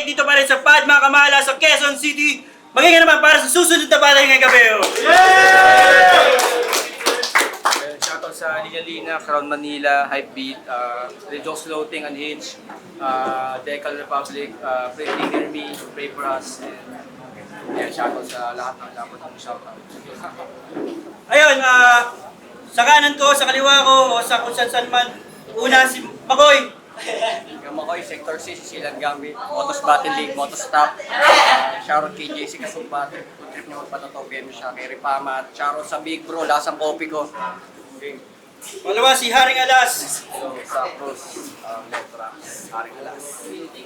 update dito pa rin sa PAD mga kamala sa Quezon City. Magiging naman para sa susunod na batay ngayong gabi. Shoutout sa Lina, Crown Manila, Hypebeat, Rejoice Floating, Unhinged, Decal Republic, Pray Near Me, Pray For Us, and shoutout sa lahat ng dapat ng shoutout. Ayun, sa kanan ko, sa kaliwa ko, o sa kung saan man, una si Makoy. Yung Makoy, Sector 6, Silang Gambit, Motos Battle League, Motos Top, shoutout kay JC Kasumbate, kung trip nyo magpatotopyan mo siya, kay Ripama, shoutout sa Big Bro, lasang kopi ko. Okay. Pangalawa si Haring Alas. So, sa Cruz, Letrax, Haring Alas.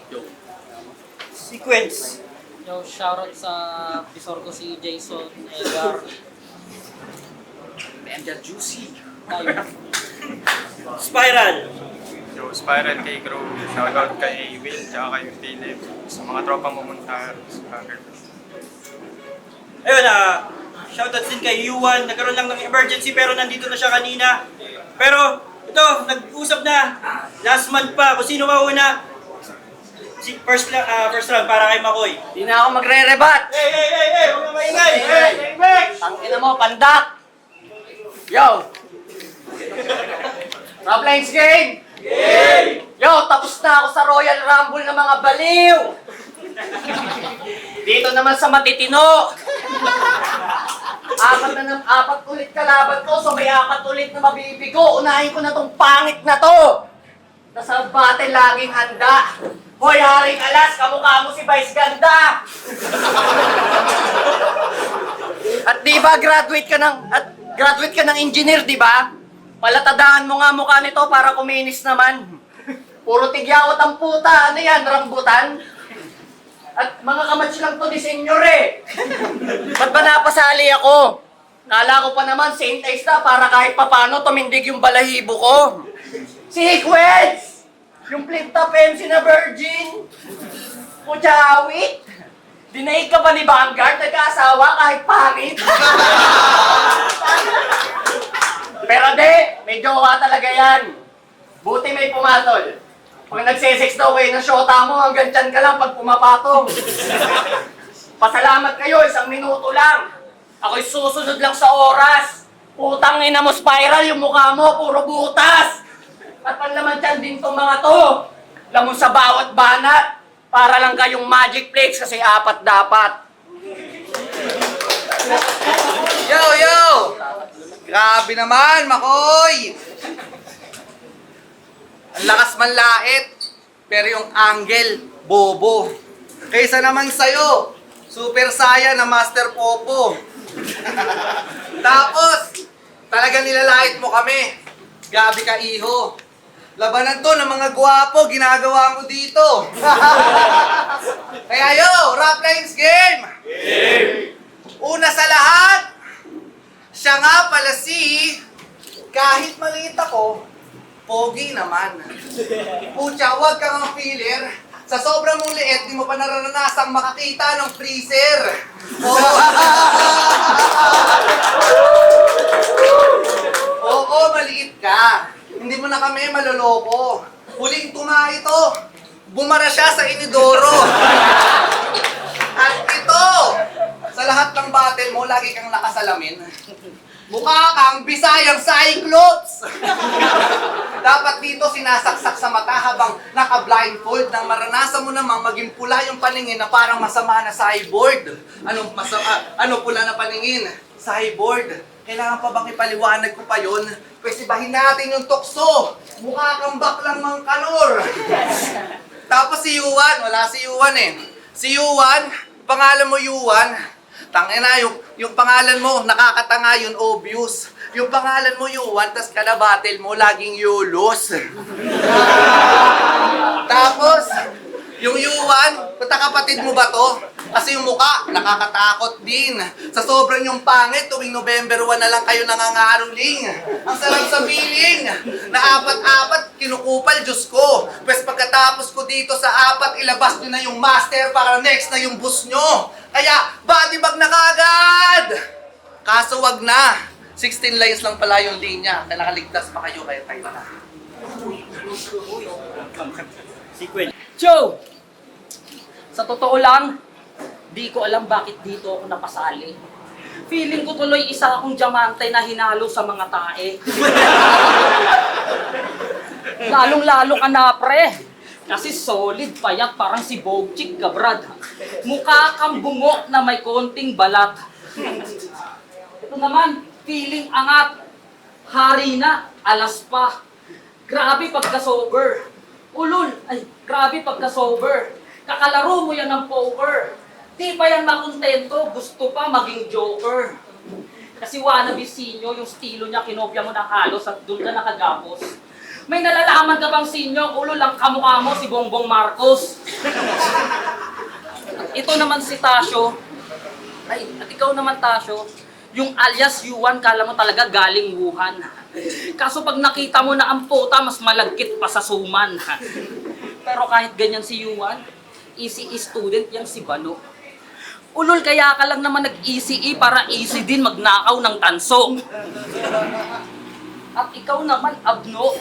Yo. Sequence. Yo, shoutout sa pisor ko si Jason Edgar. Angel Juicy. Tayo. Spiral. Yo, Spiral kay Crow, shoutout kay Will, tsaka kay Philip, sa mga tropang pumunta sa Haggard. Ayun, shoutout din kay Yuan. Nagkaroon lang ng emergency pero nandito na siya kanina. Pero ito, nag-usap na. Last month pa. Kung sino mauna. First round para kay Makoy. Di na ako magre-rebat! Hey! Huwag na maingay! Hey! Ang ina mo, pandak! Yo! Top Lines Game! Yo, tapos na ako sa Royal Rumble ng mga baliw! Dito naman sa matitino! Apat ulit kalaban ko, so may 4 ulit na mabibigo. Unahin ko na tong pangit na to! Nasa battle laging handa. Hoy, Haring Alas, kamukha mo si Vice Ganda! At di ba graduate ka ng engineer, di ba? Palatadaan mo nga mukha nito para kuminis naman. Puro tigyawat ang puta. Ano yan, rambutan? At mga kamats lang to ni senyor eh. Ba't ba napasali ako? Kala ko pa naman Saint Ice na para kahit papano tumindig yung balahibo ko. Sequence! Yung flip-top MC na virgin. Puchawit. Dinaig ka ba ni Vanguard? Nagkaasawa kahit pangit. Pero di, may jowa talaga yan. Buti may pumatol. Pag nagsisex daw kayo ng syota mo, hanggang tiyan ka lang pag pumapatong. Pasalamat kayo, 1 minuto lang. Ako'y susunod lang sa oras. Putang ina mo, Spiral, yung mukha mo, puro butas. At panlaman tiyan din tong mga to. Lamon sa bawat banat. Para lang kayong magic flakes kasi 4 dapat. Yo! Grabe naman, Makoy! Ang lakas manlait, pero yung angle, bobo. Kaysa naman sa'yo, Super Saiyan na Master Popo. Tapos, talagang nilalait mo kami. Gabi ka, iho. Labanan to ng mga gwapo, ginagawa mo dito. Kaya yo, Rap Lines Game! Una sa lahat, siya nga pala si, kahit maliit ako, pogi naman. Pucha, huwag kang ang filler. Sa sobrang mong liit, di mo pa naranasang makakita ng freezer. Oo, maliit ka. Hindi mo na kami maloloko. Huling tuma ito. Bumara siya sa inidoro. At ito, sa lahat ng battle mo, lagi kang nakasalamin. Mukha kang Bisayang Cyclops! Dapat dito sinasaksak sa mata habang naka-blindfold nang maranasan mo namang maging pula yung paningin na parang masama na cyborg. Ano pula na paningin? Cyborg. Kailangan pa bang ipaliwanag ko pa yun? Pwede bahin natin yung tukso. Mukha kang baklang mang kanor. Tapos si Yuan, wala si Yuan eh. Si Yuan, pangalan mo Yuan. Tangina, yung pangalan mo, nakakatanga yun, obvious. Yung pangalan mo Yuan, tas kalabatil mo, laging Yulos. Tapos, yung Yuan, kapatid mo ba to? Kasi yung mukha, nakakatakot din. Sa sobrang yung pangit, tuwing November 1 na lang kayo nangangaruling. Ang sarap sa feeling, na 4-4, kinukupal, Diyos ko. Pwes pagkatapos ko dito sa 4, ilabas nyo na yung master para next na yung boss nyo. Kaya, body bag na kagad! Kaso wag na. 16 lines lang pala yung linya. Kaya nakaligtas pa kayo, kaya tayo na. Sequence. Joe! Sa totoo lang, di ko alam bakit dito ako napasali. Feeling ko tuloy isa akong diamante na hinalo sa mga tae. Lalong-lalo ka na, pre. Kasi solid, payat, parang si Bogchik ka, Brad. Mukha kang bungo na may konting balat. Ito naman, feeling angat. Hari na, alas pa. Grabe pagka-sober. Ulol, ay, grabe pagka-sober. Kakalaro mo yan ng poker. Di pa yan makontento, gusto pa maging joker. Kasi wannabe sinyo, yung estilo niya, kinopya mo ng halos at doon ka nakagapos. May nalalaman ka bang sinyo, ulo lang kamukha mo si Bongbong Marcos. Ito naman si Tasyo. Ay, at ikaw naman Tasyo, yung alias Yuan, kala mo talaga galing Wuhan. Kaso pag nakita mo na ang puta, mas malagkit pa sa suman. Pero kahit ganyan si Yuan, easy student yang si Bano. Ulol, kaya ka lang naman nag-ECE para easy din magnakaw ng tanso. At ikaw naman, Abno,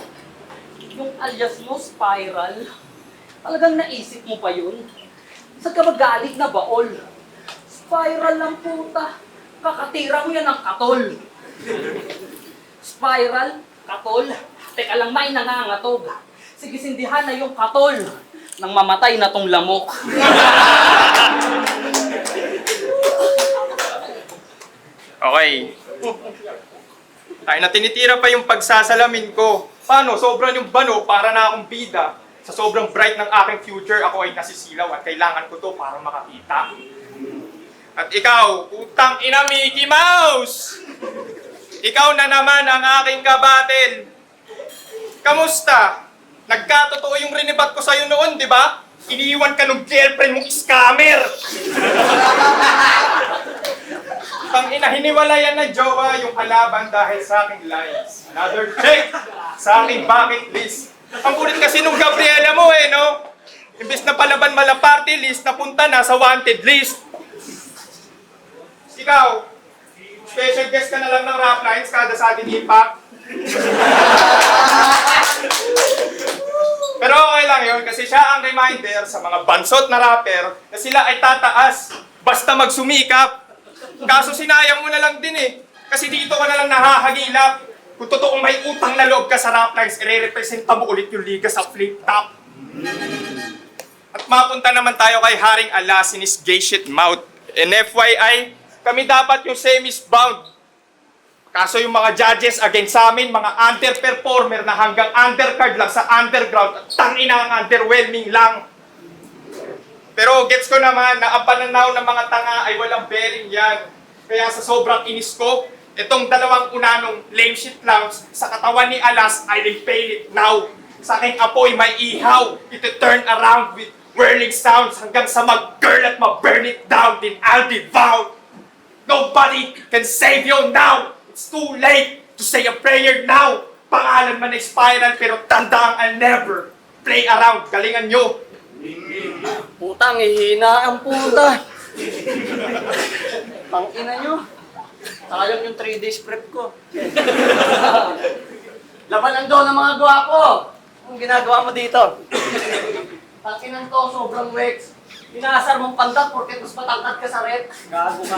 yung alias mo, Spiral, talagang naisip mo pa yun? Saan ka magaling na baol? Spiral lang puta, kakatira mo yan ng katol. Spiral, katol, teka lang may nangangatog. Sige, sindihan na yung katol nang mamatay na tong lamok. Okay. Tayo na tinitira pa yung pagsasalamin ko. Paano? Sobrang yung Bano para na akong bida. Sa sobrang bright ng aking future, ako ay nasisilaw at kailangan ko to para makakita. At ikaw, putang ina Mickey Mouse! Ikaw na naman ang aking kabatil. Kamusta? Nagkatotoo yung rinibat ko sa'yo noon, di ba? Iniiwan ka ng girlfriend mong scammer! Tangina, hiniwalayan na jowa yung kalaban dahil sa aking lines. Another check sa aking bucket list. Ang kulit kasi nung Gabriela mo no? Imbes na palaban mala party list, napunta na sa wanted list. Ikaw, special guest ka na lang ng rap lines kada sa ating impact. Pero okay lang yun kasi siya ang reminder sa mga bansot na rapper na sila ay tataas basta magsumikap. Kaso sinayang mo na lang din kasi dito ka na lang nahahagilap. Kung totoong may utang na loob ka sa rap lines, i-representa mo ulit yung liga sa flip top. At mapunta naman tayo kay Haring Alas in his gay shit mouth. And FYI, kami dapat yung semis bound. Kaso yung mga judges against sa amin, mga underperformer na hanggang undercard lang sa underground at tangina ang underwhelming lang. Pero gets ko naman na ang pananaw ng mga tanga ay walang bearing yan. Kaya sa sobrang inis ko, itong dalawang unanong lame shit clowns sa katawan ni Alas I will fail it now. Sa aking apoy may ihaw, ito turn around with whirling sounds hanggang sa mag-girl at ma-burn it down, then I'll be vowed. Nobody can save you now. It's too late to say a prayer now. Pangalan man ay Spiral pero tandaan I'll never play around. Galingan nyo. Putang, ihina ang puta. Tangina nyo. Sayang yung 3 days prep ko. Labanan doon ng mga gwapo. Anong ginagawa mo dito? Tanginan to, sobrang wex. Inaasar mong pandat porque mas matangkad ka sa rep. Gago ka.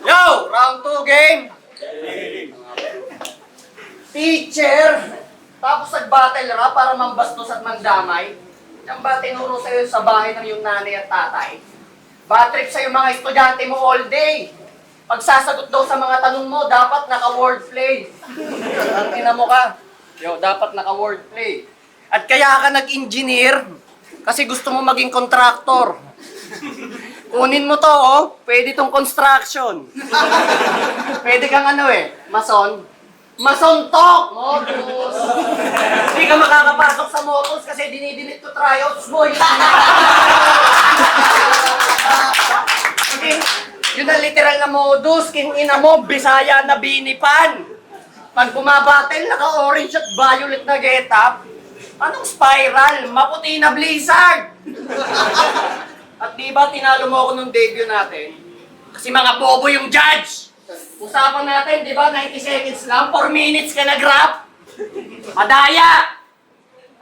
Yo! Round 2 game! Teacher! Tapos nag-battle rap para mambastos at mandamay. Yan ba tinuro sa'yo sa bahay ng iyong nanay at tatay? Bad trip sa'yo mga estudyante mo all day. Pagsasagot daw sa mga tanong mo, dapat naka-wordplay. Ang ina mo ka. Yo, dapat naka-wordplay. At kaya ka nag-engineer kasi gusto mo maging contractor. Kunin mo to, pwede tong construction. Pwede kang mason. Mason talk! Modus! Hindi ka makakapasok sa modus kasi dinidinit ko tryouts mo. Yun ang literal na modus. King ina mo, Bisaya na binipan. Pag bumabattle, naka-orange at violet na get-up. Anong Spiral? Maputi na Blizzard! At di ba tinalo mo ako nung debut natin? Kasi mga bobo yung judge! Usapan natin, di ba, 90 seconds lang, 4 minutes ka nag-rap. Madaya!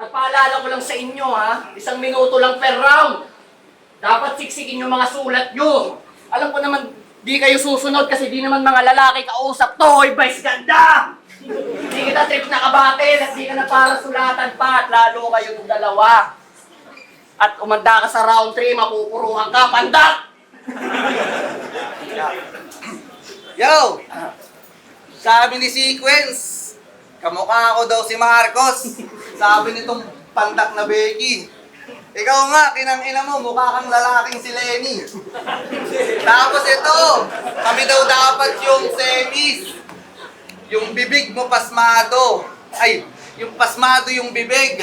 At paalala ko lang sa inyo ha, 1 minuto lang per round. Dapat siksikin yung mga sulat nyo. Alam ko naman, di kayo susunod kasi di naman mga lalaki kausap to. Hoy, Vice Ganda! Di kita trip na kabatin at di ka na para sulatan pa at lalo kayong dalawa. At umanda ka sa round 3, mapupuruhan ka, pandak! Yo! Sabi ni Sequence, kamukha ako daw si Marcos. Sabi nitong pandak na Becky. Ikaw nga, kinang-ina mo, mukha kang lalaking si Lenny. Tapos ito, kami daw dapat yung semis. Yung bibig mo pasmado. Ay, yung pasmado yung bibig.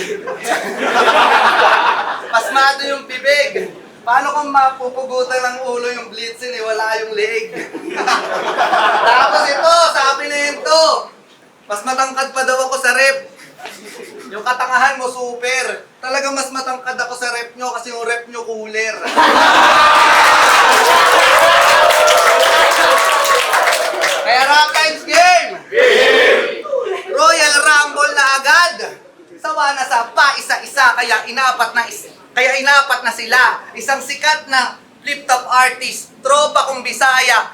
Pasmado yung bibig. Paano kung mapupugutan ng ulo yung blitzin wala yung leg? Tapos ito, sabi na ito, mas matangkad pa daw ako sa rep. Yung katangahan mo super. Talagang mas matangkad ako sa rep nyo kasi yung rep nyo cooler. Kaya Rock Times Game! Royal Rumble na agad! Sawa na sa pa-isa-isa kaya inapat na sila. Isang sikat na flip-top artist, tropa kong Bisaya.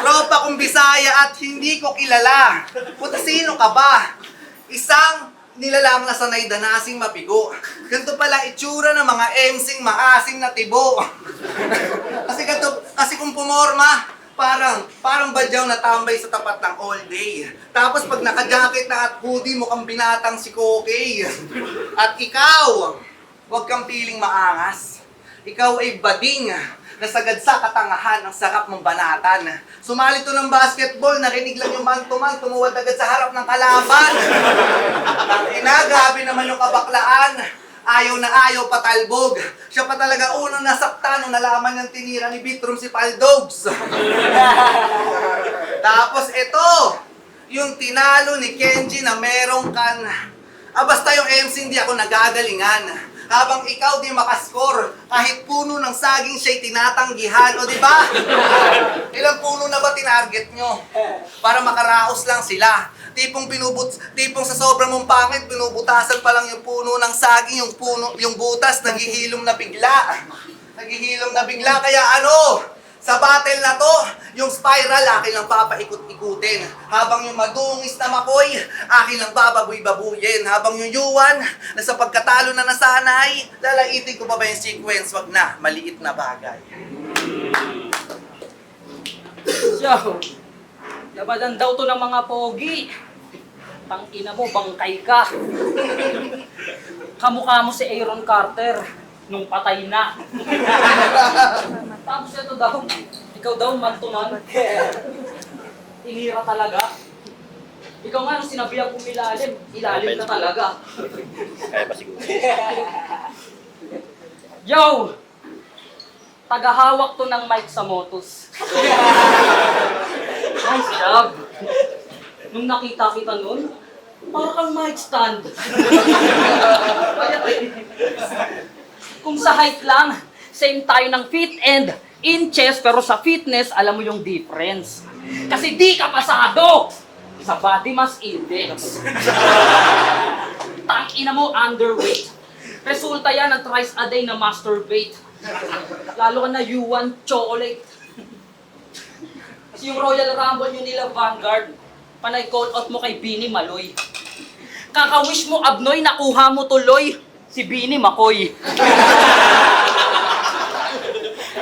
Tropa kong Bisaya at hindi ko kilala. Puta, sino ka ba? Isang nilalang na sanay danasing mapigo. Ganito pala itsura ng mga emsing maasing na tibo. kasi kung pumorma, parang badyaw na tambay sa tapat ng all day. Tapos pag naka-jacket na at hoodie, mukhang binatang si Kokey. At ikaw, huwag kang piling maangas. Ikaw ay bading na sagad sa katangahan ang sarap mong banatan. Sumali to ng basketball, narinig lang yung man-to-man, tumuwad agad sa harap ng kalaban. Ang grabe naman yung kabaklaan. Ayaw na ayaw patalbog. Siya pa talaga unang nasaktan nung nalaman niyang tinira ni Bitrom si Paldogs. Tapos ito, yung tinalo ni Kenji na merong kan. Basta yung MC hindi ako nagagalingan. Habang ikaw di makascore, kahit puno ng saging siya'y tinatanggihan, o di ba? Ilang puno na ba tinarget nyo? Para makaraos lang sila. Tipong sa sobrang mong pangit, binubutasan pa lang yung puno ng saging, yung butas, naghihilom na bigla. Naghihilom na bigla, kaya ano? Sa battle na to, yung spiral, akin lang papaikot-ikutin. Habang yung madungis na makoy, akin lang bababuy-babuyin. Habang yung yuwan, na sa pagkatalo na nasanay, lalaitin ko pa ba yung sequence? Wag na, maliit na bagay. So, labadan daw to ng mga pogi. Tangina mo, bangkay ka. Kamukha mo si Aaron Carter nung patay na. Tapos ito daw, ikaw daw man-to-man. Inira talaga. Ikaw nga, nung sinabihan kong ilalim ka talaga. Kaya pa siguro. Yo! Tagahawak to ng mic sa motos. Nice job. Nung nakita kita nun, parang kang mic stand. Kung sa height lang, same tayo ng feet and inches, pero sa fitness, alam mo yung difference. Kasi di ka pasado sa body mass index. Tangina mo, underweight. Resulta yan ng thrice a day na masturbate. Lalo ka na you want chocolate. Kasi yung Royal Rumble yun nila Vanguard, panay call out mo kay Bini Maloy. Kaka-wish mo Abnoy, nakuha mo tuloy si Bini Makoy.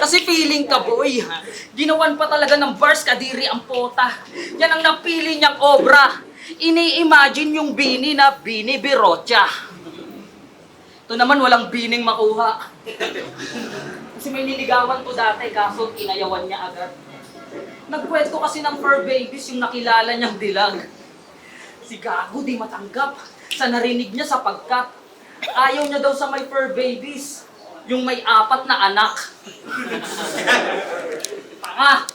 Kasi feeling ka boy, ginawan pa talaga ng bars kadiri ang pota. Yan ang napili niyang obra. Ini-imagine yung Bini na Bini Birocha. Ito naman walang bining makuha. Kasi may niligawan to dati, kaso inayawan niya agad. Nagkwento kasi ng fur babies yung nakilala niyang dilag. Si Gago di matanggap sa narinig niya sapagkat ayaw niya daw sa may fur babies, yung may 4 na anak. Tanga!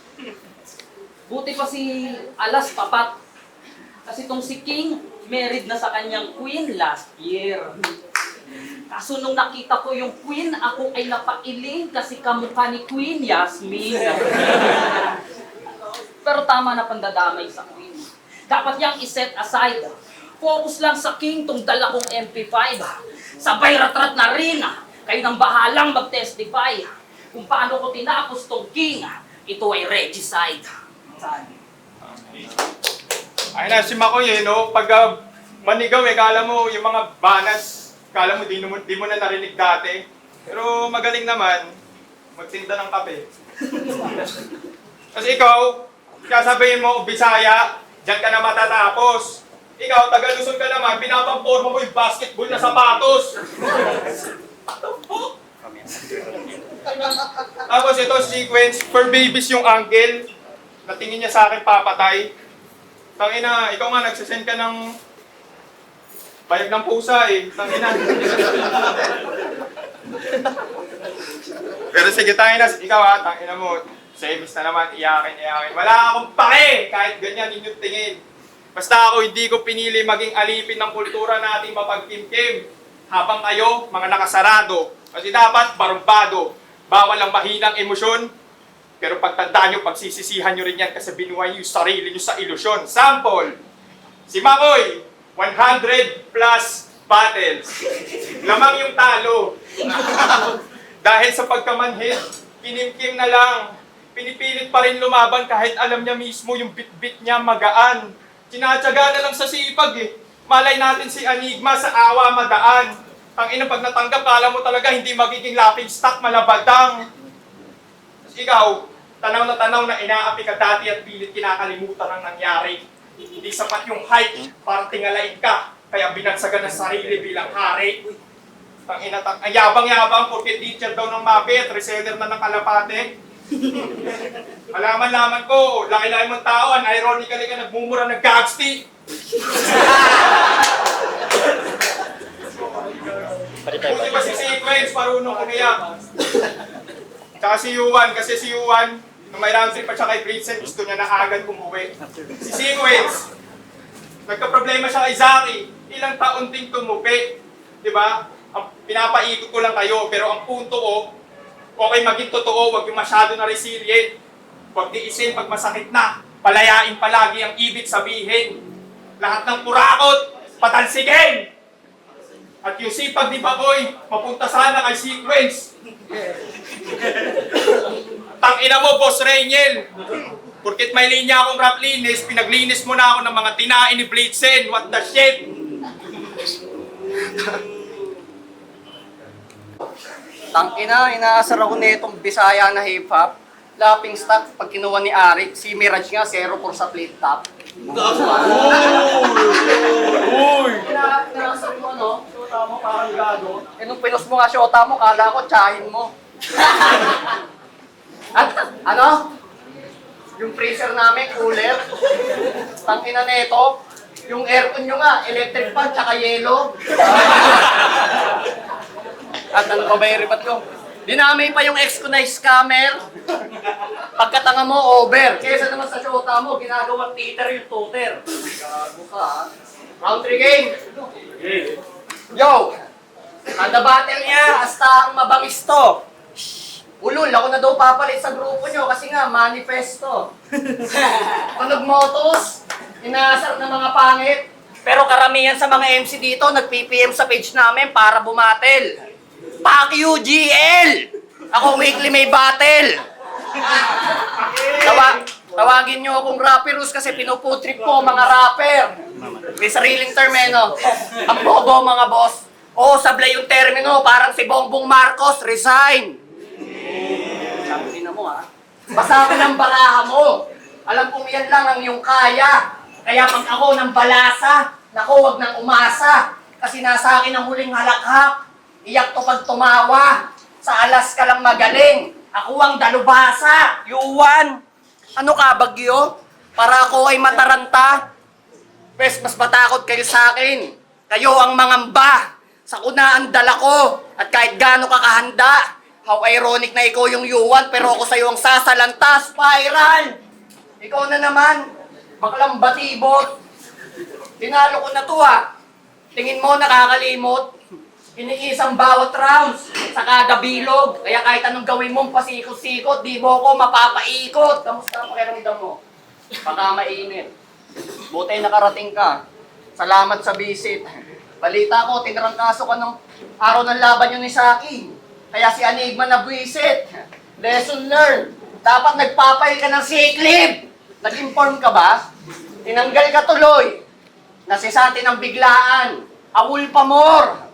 Buti pa si Alas tapat. Kasi tong si King, married na sa kanyang queen last year. Kaso nung nakita ko yung queen, ako ay napailing kasi kamukha ni Queen Yasmin. Pero tama na pandadamay sa queen. Dapat niyang iset aside. Focus lang sa king tong dala kong MP5. Sabay ratrat na rin. Kayo nang bahalang mag-testify. Kung paano ko tinapos tong king. Ito ay regicide. Ay na, si Makoy no? Pag manigaw kala mo yung mga banas, kala mo di mo na narinig dati. Pero magaling naman, magtinda ng kape. Kasi ikaw, sasabihin mo, Bisaya, diyan ka na matatapos. Ikaw, taga Luzon ka naman, pinapamporma mo yung basketball na sapatos. Tapos ito, sequence, for babies yung uncle, natingin niya sa akin papatay. Tangina, ikaw nga, nagsasend ka ng bayag ng pusa eh. Tangina. Pero sige, tangina, ikaw ha, tangina mo. Semis na naman, iyakin. Wala akong pake! Kahit ganyan inyong tingin. Basta ako, hindi ko pinili maging alipin ng kultura nating mapagkimkim. Habang kayo, mga nakasarado. Kasi dapat, barumbado. Bawal ang mahinang emosyon. Pero pagtandaan nyo, pagsisisihan nyo rin yan kasi binuhay nyo yung sarili nyo sa ilusyon. Sample, si Makoy, 100 plus battles. Lamang yung talo. Dahil sa pagkamanhid, kinimkim na lang. Pinipilit pa rin lumaban kahit alam niya mismo yung bit-bit niya magaan. Tinatsaga na lang sa sipag eh. Malay natin si Enigma sa awa madaan. Tangina, pag natanggap, kala mo talaga hindi magiging laughing stock malabadang. Ikaw, tanaw na inaapi ka dati at pilit kinakalimutan ang nangyari. Hindi sapat yung hype para tingalain ka, kaya binagsagan ng sarili bilang hari. Ang yabang-yabang, porket teacher daw ng mapit, reseller na ng kalapate. Malaman ko, laki-laki mong tao, ironically ka nagmumura ng gagsti. Buti ba si Sequence, marunong umiyak. Tsaka si Yuan, kasi si Yuan, nung may round trip at saka kay Bridget, gusto niya na agad umuwi. Si Sequence, nagka-problema siya kay Zaki, ilang taon din tumupi. Diba? Pinapaikot ko lang kayo, pero ang punto ko, okay maging totoo, huwag yung masyado na resilient. Huwag tiisin pag masakit na, palayain palagi ang ibig sabihin. Lahat ng kurakot, patalsigin! At yung sipag ni Baboy, mapunta sana kay Sequence. Tangina mo, Boss Rainiel. Porkit may linya akong rap linis, pinaglinis mo na ako ng mga tinain ni Blitzen. What the shit? Tangina, inaasar ako nitong Bisaya na hip-hop. Lapping stock, pag kinuha ni Arik, si Mirage nga, 0 for sa plate top. Inaasar mo, no? Shota mo, parang gago. Eh, nung pinos mo nga shota mo, kala ko, tsahin mo. At, ano? Yung freezer namin, cooler. Tangina nito. Yung aircon nyo nga, electric fan, tsaka yellow. At ano pa ba yung ribat ko? Dinamay pa yung ex ko na scammer. Pagkatanga mo, over. Kesa naman sa shota mo, ginagawang theater yung tutor. Gago ka, ha? Round 3 game. Yo! Kada battle niya, hasta ang mabangis to. Ulul, ako na daw papalit sa grupo nyo kasi nga, manifesto. Tunog motos, inaasar ng mga pangit. Pero karamihan sa mga MC dito, nag-PPM sa page namin para bumatel. Fuck you, GL! Ako weekly may battle. Tawagin nyo akong rapperus kasi pinuputrip ko mga rapper. May sariling termino. Ang bobo mga boss. Oo, sablay yung termino, parang si Bongbong Marcos, resign. Sabi na mo ha. Basa ka ng baraha mo. Alam kong yan lang ang iyong kaya. Kaya pag ako ng balasa, naku, wag nang umasa. Kasi nasa akin ang huling halakhak. Iyak to pag tumawa. Sa alas ka lang magaling. Ako ang dalubhasa. Yuan. Ano ka, bagyo? Para ako ay mataranta. Pes, mas matakot kayo sa akin. Kayo ang mangamba. Sa kuna ang dala ko. At kahit gaano ka kahanda. How ironic na ikaw yung Yuan, pero ako sa'yo ang sasalanta. Spiral! Ikaw na naman. Baklang batibot. Tinalo ko na to ha. Tingin mo nakakalimot. Iniisang bawat rounds sa kada bilog. Kaya kahit anong gawin mong pasikot-sikot, di mo ko mapapaikot. Kamusta ang pakiramdam mo? Baka mainit. Buti nakarating ka. Salamat sa visit. Balita ko, tinrangkaso ka ng araw ng laban yun ni Saki. Kaya si Enigma na visit. Lesson learned. Dapat nagpapail ka ng sick leave. Nag-inform ka ba? Tinanggal ka tuloy. Nasisati ng biglaan. Awul pa more.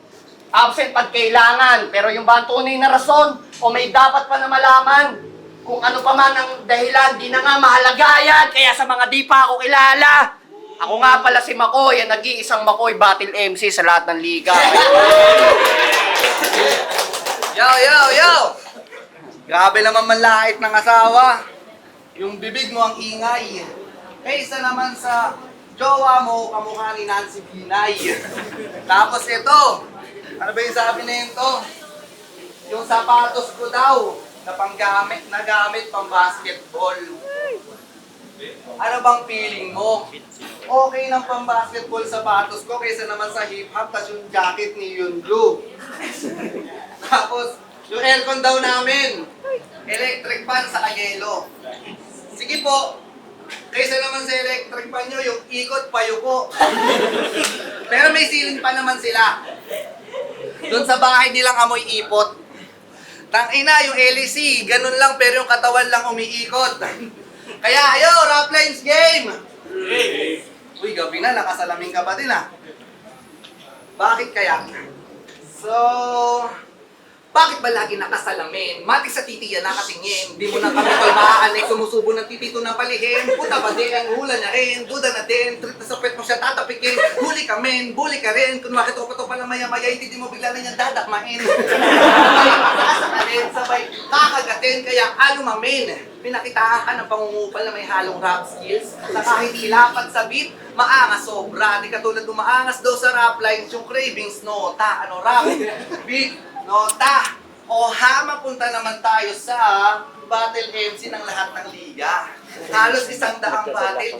Absent pag kailangan. Pero yung ba ang tunay na rason? O may dapat pa na malaman? Kung ano pa man ang dahilan, di na nga mahalaga yan. Kaya sa mga di pa ako kilala. Ako nga pala si Makoy, ang nag-iisang Makoy Battle MC sa lahat ng liga. Yo! Grabe naman manlait ng asawa. Yung bibig mo ang ingay. Kaysa naman sa jowa mo, kamukha ni Nancy Binay. Tapos ito, ano ba yung sabi na yun to? Yung sapatos ko daw, na gamit pang basketball. Ano bang feeling mo? Okay ng pang basketball sapatos ko kaysa naman sa hip-hop tas yung jacket ni Yun Blue. Tapos, yung aircon daw namin, electric fan sa yelo. Sige po, kaysa naman sa electric fan nyo, yung ikot payuko. Pero may ceiling pa naman sila. Doon sa bahay nilang amoy ipot. Tangina, yung LEC, ganun lang pero yung katawan lang umiikot. Kaya ayo, Rap Lines game! Uy, gabi na, nakasalamin ka pa din ah. Bakit kaya? So, bakit ba lagi nakasalamin? Mati sa titiya nakatingin. Di mo na kami kalmaan ay sumusubo ng titito ng palihim. Puta ba din, hula na rin, duda na din. Trit na sa pet mo siya tatapikin. Huli ka men, bully ka rin. Kung makitopato pa ng maya-maya, hindi mo bigla na niyang dadakmain. Sabay pataasa ka rin, sabay kakagatin. Kaya ano mamen, pinakitaan ka ng pangungupal na may halong rap skills. Na kahit ilapat sa beat, maangas sobra. Di katulad umaangas daw sa rap lines, yung cravings nota. Ano rap? Beat, nota. O ha, mapunta naman tayo sa battle MC ng lahat ng liga. Halos 100 battle,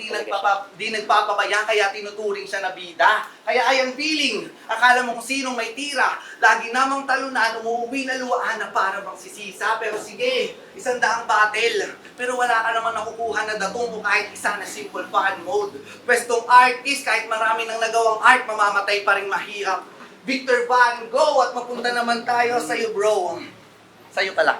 di nagpapabaya, kaya tinuturing siya na bida. Kaya ayang feeling, akala mo kung sinong may tira. Lagi namang talunan, umuwi na luwaan na para bang sisisa. Pero sige, 100 battle. Pero wala ka naman nakukuha na datong kung kahit isa na simple fan mode. Pwestong artist, kahit marami nang nagawang art, mamamatay pa rin mahirap. Victor Van Gogh, at mapunta naman tayo sa'yo bro. Sa'yo pala.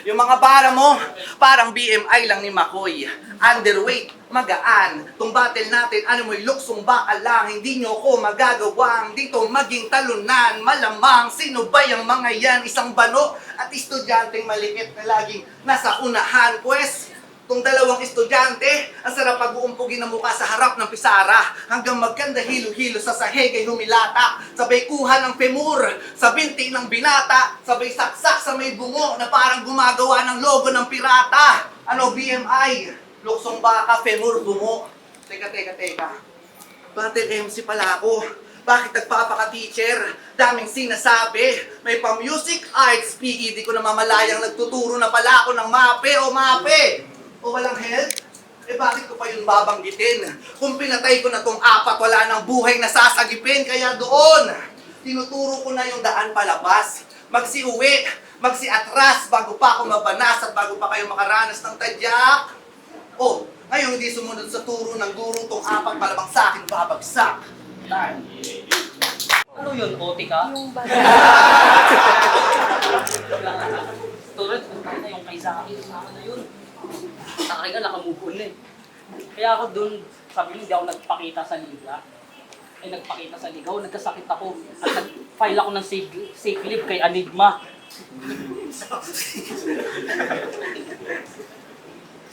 Yung mga para mo, parang BMI lang ni Makoy. Underweight, magaan. Tung battle natin, ano mo'y luksong baka lang. Hindi nyo ko magagawang dito maging talunan. Malamang, sino ba yung mga yan? Isang bano at estudyanteng maliit na laging nasa unahan. Pues, itong dalawang estudyante, ang sarap pag-uumpugin ng mukha sa harap ng pisara. Hanggang magkanda hilo-hilo sa sahig ay humilata. Sabay kuha ng femur, sa binti ng binata. Sabay saksak sa may bungo na parang gumagawa ng logo ng pirata. Ano BMI? Luksong baka, femur, bungo. Teka. Battle MC pala ako. Bakit nagpapaka-teacher? Daming sinasabi. May pa-music arts, PE, di ko namamalayang nagtuturo na pala ako ng mape o mape. O walang health? Eh bakit ko pa yun babanggitin? Kung pinatay ko na tong 4, wala nang buhay na sasagipin. Kaya doon, tinuturo ko na yung daan palabas. Magsiuwi, magsiatras bago pa ako mabanas at bago pa kayo makaranas ng tadyak. Oh, ngayon hindi sumunod sa turo ng guro tong 4 palabang sa akin babagsak. Ano yun, OT ka? Tulad, na yung kay Zaki, sama na yun. Sakay ka, nakamubon na eh. Kaya ako dun, sabi mo, hindi ako nagpakita sa liga. Ay nagpakita sa ligaw, nagkasakit ako. At nag-file ako ng sick leave kay Enigma.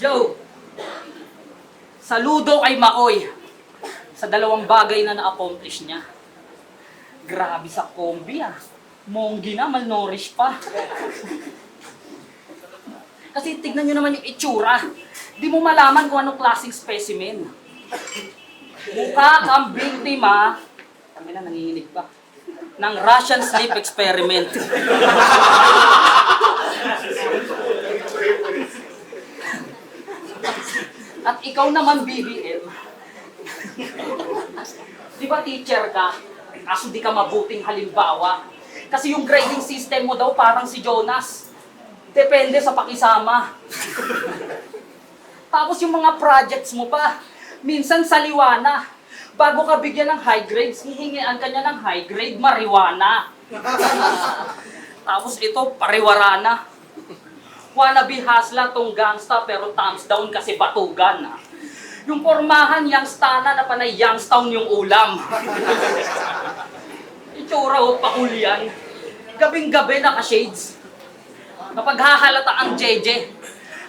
Joe, saludo kay Makoy sa 2 bagay na na-accomplish niya. Grabe sa kombi ah. Monggi na, malnourished pa. Kasi tignan nyo naman yung itsura. Di mo malaman kung anong klaseng specimen. Mukha kang biktima, kami na nanginginig pa, ng Russian sleep experiment. At ikaw naman, BBM, di ba teacher ka? Kaso di ka mabuting halimbawa. Kasi yung grading system mo daw parang si Jonas. Depende sa pakisama. Tapos yung mga projects mo pa, minsan saliwana. Bago ka bigyan ng high grades, hihingian ka niya ng high grade marijuana. Tapos ito, pariwarana. Wannabe hasla tong gangsta pero thumbs down kasi batugan. Yung pormahan, youngstana na panay Youngstown yung ulam. Itsura o pakulian. Gabing-gabi naka-shades. Kapag hahalata ang JJ,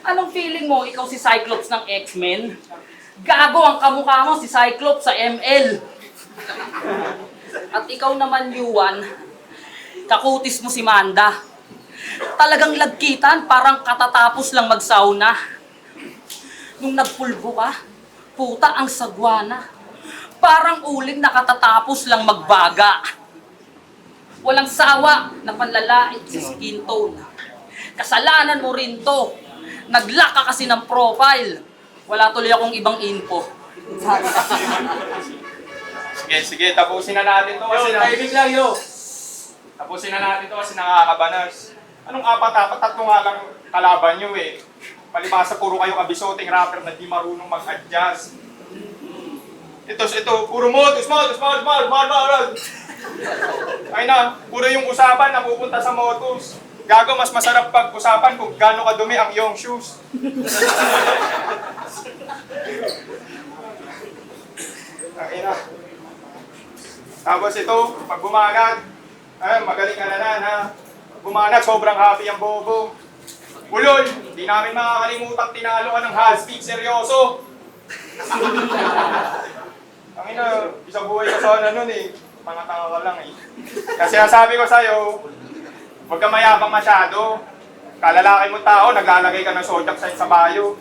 anong feeling mo ikaw si Cyclops ng X-Men? Gago ang kamukha mo si Cyclops sa ML. At ikaw naman, Yuan, kakutis mo si Manda. Talagang lagkitan, parang katatapos lang magsauna. Nung nagpulbo ka, puta ang sagwana. Parang uling nakatatapos lang magbaga. Walang sawa na panlalait sa skin tone. Kasalanan mo rin to. Nag-lock ka kasi ng profile. Wala tuloy akong ibang info. Sige, tapusin na natin to kasi Timing lang, yo. tapusin na natin to kasi nakakabanas. Anong apat-apat, tatlo nga lang kalaban nyo eh. Palibasa puro kayong abisoteng rapper na di marunong mag-adjust. Ito, puro modus. Ay na, puro yung usapan napupunta sa modus. Gago, mas masarap pag-usapan kung gaano kadumi ang iyong shoes. Ay na. Tapos ito, pag bumanag, magaling ka na. Bumanag, sobrang happy ang bobo. Ulol, di namin makakalimutan tinalo ka ng Hasbig, seryoso. Ang ina, isang buhay ka sana nun eh. Tanga-tanga ka lang eh. Kasi sabi ko sa'yo, huwag ka mayabang masyado. Kalalaki mo tao, naglalagay ka ng sodium sign sa bayo.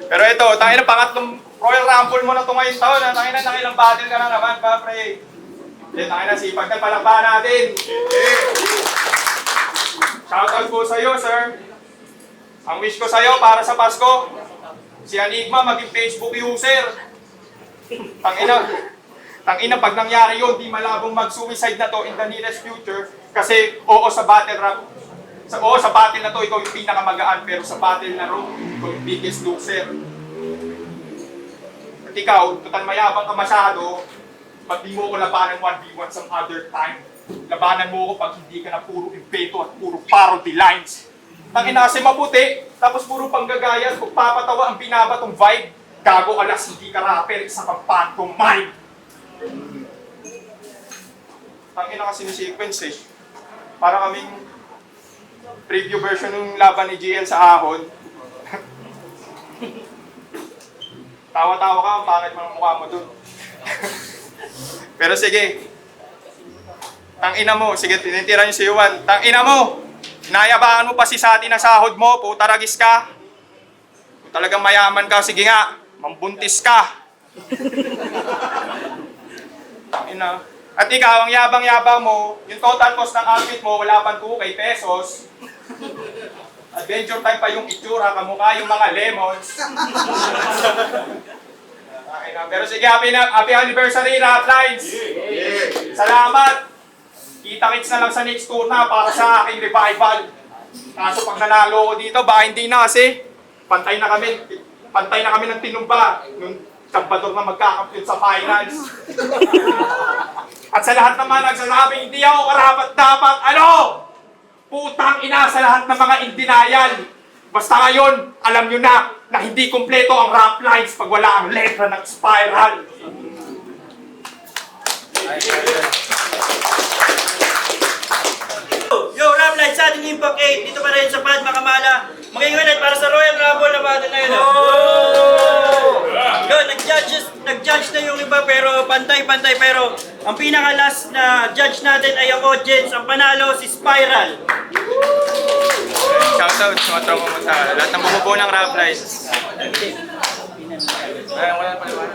Pero ito, tangina pangatlong Royal Rumble mo na ito ngayong taon. Tangina, nakilang battle ka na naman, pa, pre. Tangina, sipag na palakpakan natin. Shoutout po sa'yo, sir. Ang wish ko sa'yo para sa Pasko, si Enigma maging Facebook user. Tangina, pag nangyari yun, di malabong mag-suicide na to in the nearest future. Kasi oo sa battle rap. Sa battle na to, ikaw yung pinakamagaan. Pero sa battle na ro, ikaw yung biggest loser. At ikaw, total mayabang ka masyado, pag di mo ko labanan 1v1 some other time. Labanan mo ko pag hindi ka na puro impeto at puro parody lines. Tangina kasi mabuti, tapos puro panggagaya at pagpapatawa ang binabatong vibe. Gago alas, hindi ka rapper, isa kang pantomime. Tangina kasi ni sequence eh. Para kaming preview version ng laban ni GL sa ahon. Tawa-tawa ka, ang pangit mo ng mukha mo dun. Pero sige. Tangina mo, sige, tinitira niyo si Juan. Tangina mo, inayabangan mo pa si Sati na sahod mo, puta ragis ka. Kung talagang mayaman ka, sige nga, mambuntis ka. Tangina. At ikaw, ang yabang-yabang mo, yung total cost ng outfit mo, wala pang 2K pesos. Adventure time pa yung itsura, kamukha yung mga lemons. Pero sige, happy anniversary, Rap Lines! Salamat! Kita-kits na lang sa next tour na para sa aking revival. Kaso pag nanalo ko dito, baka hindi na kasi pantay na kami ng tinumba nung Sabador na magkakampiyon sa finals. At sa lahat naman nagsasabing hindi ako karapat-dapat, putang ina sa lahat ng mga in denial. Basta ngayon, alam nyo na hindi kumpleto ang rap lines pag wala ang letra ng spiral. Yo, Rap Light sa ating Impact 8. Dito pa rin sa Pad Makamala. Mag-ingat para sa Royal Rumble na battle na yun. Yo, nag-judge na yung iba pero pantay-pantay. Pero ang pinaka-last na judge natin ay ang audience. Ang panalo si Spiral. Shoutout sa mga tropa mo sa lahat ng bumubuo ng Rap Lines.